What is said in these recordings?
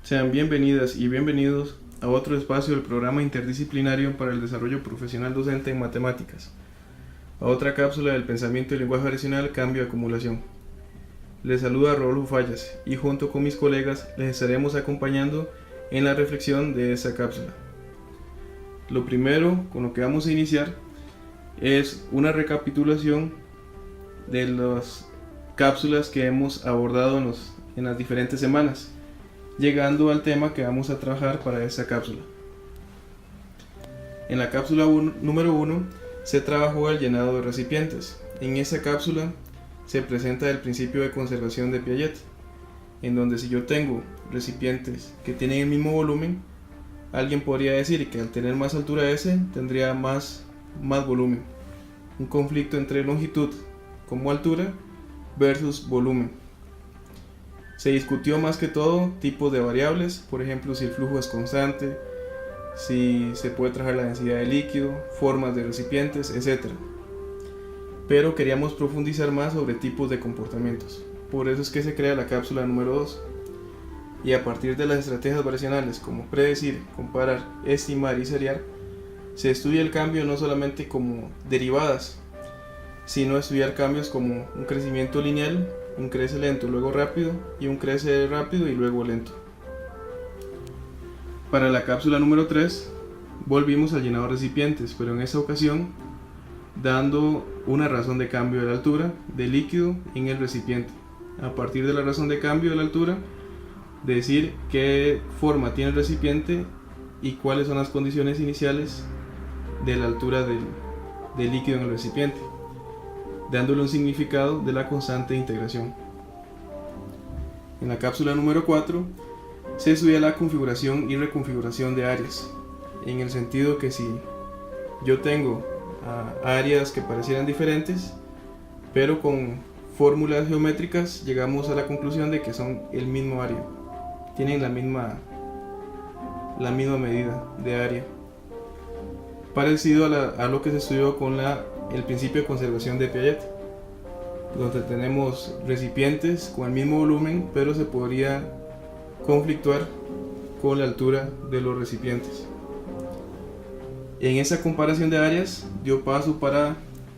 Sean bienvenidas y bienvenidos a otro espacio del programa interdisciplinario para el desarrollo profesional docente en matemáticas, a otra cápsula del pensamiento y lenguaje racional, cambio y acumulación. Les saluda Rodolfo Fallas y junto con mis colegas les estaremos acompañando en la reflexión de esta cápsula. Lo primero con lo que vamos a iniciar es una recapitulación de las cápsulas que hemos abordado en las diferentes semanas, llegando al tema que vamos a trabajar para esta cápsula. En la cápsula número 1 se trabajó el llenado de recipientes. En esta cápsula se presenta el principio de conservación de Piaget, en donde si yo tengo recipientes que tienen el mismo volumen, alguien podría decir que al tener más altura S tendría más volumen. Un conflicto entre longitud como altura versus volumen. Se discutió más que todo tipos de variables, por ejemplo si el flujo es constante, si se puede trabajar la densidad de líquido, formas de recipientes, etc. Pero queríamos profundizar más sobre tipos de comportamientos. Por eso es que se crea la cápsula número 2. Y a partir de las estrategias variacionales como predecir, comparar, estimar y seriar, se estudia el cambio no solamente como derivadas, sino estudiar cambios como un crecimiento lineal, un crece lento luego rápido y un crece rápido y luego lento. Para la cápsula número 3 volvimos al llenado de recipientes, pero en esta ocasión dando una razón de cambio de la altura del líquido en el recipiente. A partir de la razón de cambio de la altura, decir qué forma tiene el recipiente y cuáles son las condiciones iniciales de la altura del líquido en el recipiente, dándole un significado de la constante de integración. En la cápsula número 4 se estudia la configuración y reconfiguración de áreas, en el sentido que si yo tengo áreas que parecieran diferentes, pero con fórmulas geométricas llegamos a la conclusión de que son el mismo área, tienen la misma medida de área, parecido a lo que se estudió con el principio de conservación de Piaget, donde tenemos recipientes con el mismo volumen, pero se podría conflictuar con la altura de los recipientes. En esa comparación de áreas dio paso para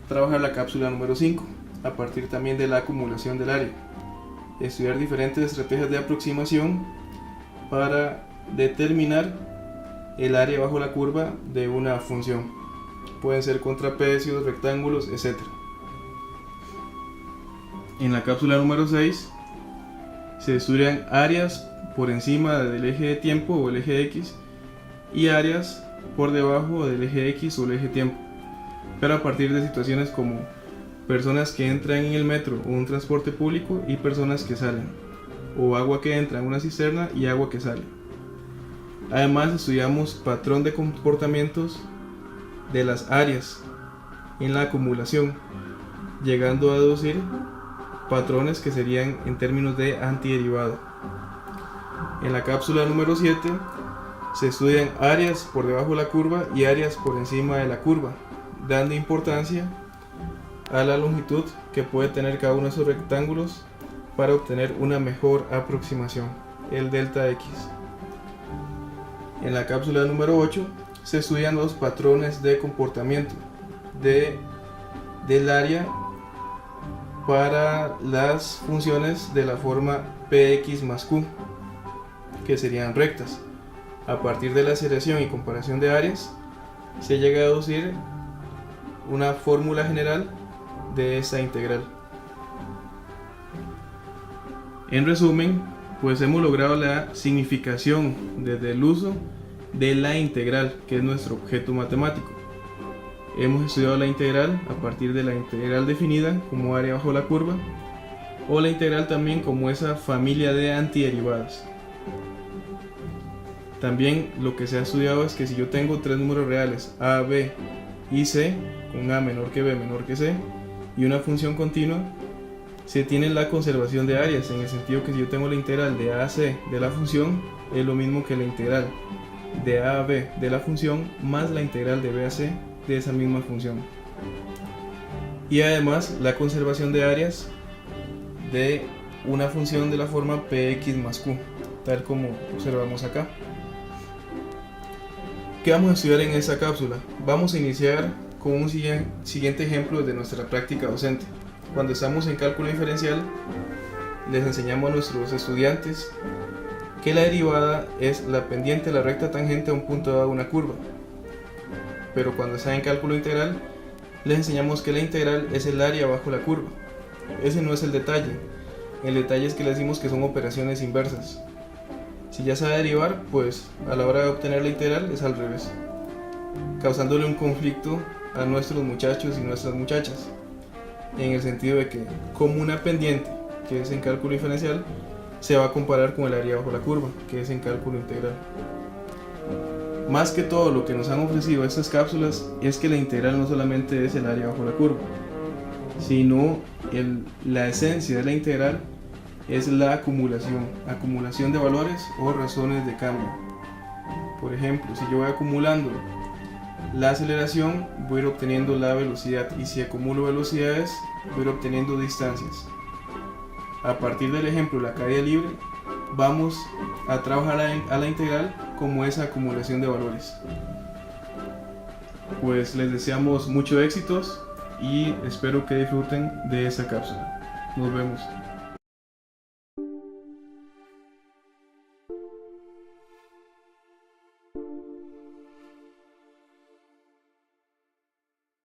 trabajar la cápsula número 5, a partir también de la acumulación del área, estudiar diferentes estrategias de aproximación para determinar el área bajo la curva de una función. Pueden ser contrapecios, rectángulos, etc. En la cápsula número 6 se estudian áreas por encima del eje de tiempo o el eje X y áreas por debajo del eje X o el eje tiempo, pero a partir de situaciones como personas que entran en el metro o un transporte público y personas que salen, o agua que entra en una cisterna y agua que sale. Además estudiamos patrón de comportamientos de las áreas en la acumulación, llegando a deducir patrones que serían en términos de antiderivado. En la cápsula número 7 se estudian áreas por debajo de la curva y áreas por encima de la curva, dando importancia a la longitud que puede tener cada uno de esos rectángulos para obtener una mejor aproximación, el delta X. En la cápsula número 8 se estudian los patrones de comportamiento del área para las funciones de la forma Px más Q, que serían rectas. A partir de la seriación y comparación de áreas se llega a deducir una fórmula general de esta integral. En resumen, pues hemos logrado la significación desde el uso de la integral, que es nuestro objeto matemático. Hemos estudiado la integral a partir de la integral definida como área bajo la curva, o la integral también como esa familia de antiderivadas. También lo que se ha estudiado es que si yo tengo tres números reales a, b y c, con a menor que b menor que c, y una función continua, se tiene la conservación de áreas, en el sentido que si yo tengo la integral de a a c de la función, es lo mismo que la integral de a a b de la función más la integral de b a c de esa misma función. Y además la conservación de áreas de una función de la forma px más q, tal como observamos acá. ¿Qué vamos a estudiar en esta cápsula? Vamos a iniciar con un siguiente ejemplo de nuestra práctica docente. Cuando estamos en cálculo diferencial, les enseñamos a nuestros estudiantes que la derivada es la pendiente de la recta tangente a un punto dado de una curva. Pero cuando están en cálculo integral, les enseñamos que la integral es el área bajo la curva. Ese no es el detalle. El detalle es que les decimos que son operaciones inversas. Si ya sabe derivar, pues a la hora de obtener la integral es al revés, causándole un conflicto a nuestros muchachos y nuestras muchachas, en el sentido de que como una pendiente, que es en cálculo diferencial, se va a comparar con el área bajo la curva, que es en cálculo integral. Más que todo, lo que nos han ofrecido estas cápsulas es que la integral no solamente es el área bajo la curva, sino la esencia de la integral es la acumulación de valores o razones de cambio. Por ejemplo, si yo voy acumulando la aceleración, voy a ir obteniendo la velocidad, y si acumulo velocidades, voy a ir obteniendo distancias. A partir del ejemplo de la caída libre, vamos a trabajar a la integral como esa acumulación de valores. Pues les deseamos muchos éxitos y espero que disfruten de esta cápsula. Nos vemos.